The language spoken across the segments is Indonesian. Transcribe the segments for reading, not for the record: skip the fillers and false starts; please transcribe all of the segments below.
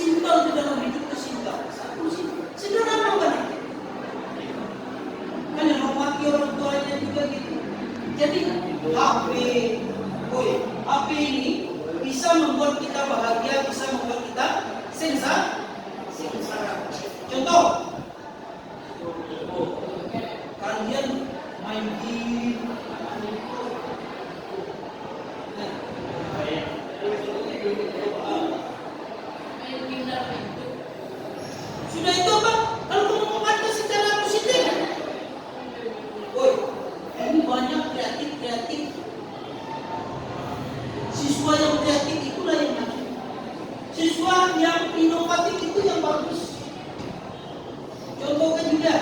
Simpel di dalam hidup itu simpel. Satu sih, sederhana kan? Kan yang menghormati orang tuanya juga gitu. Jadi HP ini bisa membuat kita bahagia, bisa membuat kita sengsara. Contoh, kalian main game, sudah itu apa? Kalau kamu mau kata secara positif, ini banyak kreatif. Siswa yang kreatif itulah yang maju. Siswa yang inovatif itu yang bagus. Contohnya juga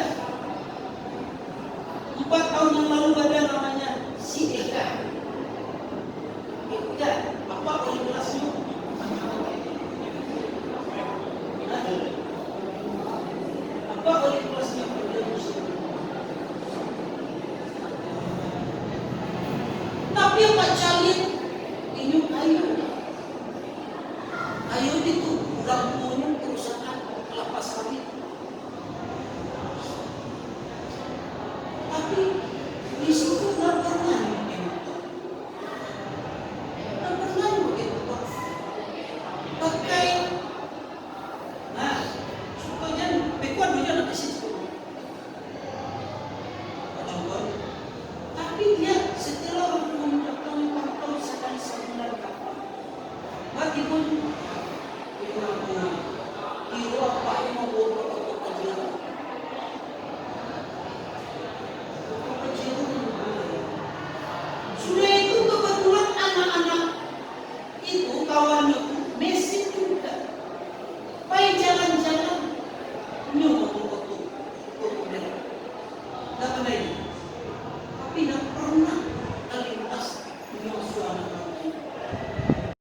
4 tahun yang lalu ada namanya si Eka. Apa oleh kelasnya? Apa oleh kelasnya? Tapi yang Pak Calin ini Ayu itu kurang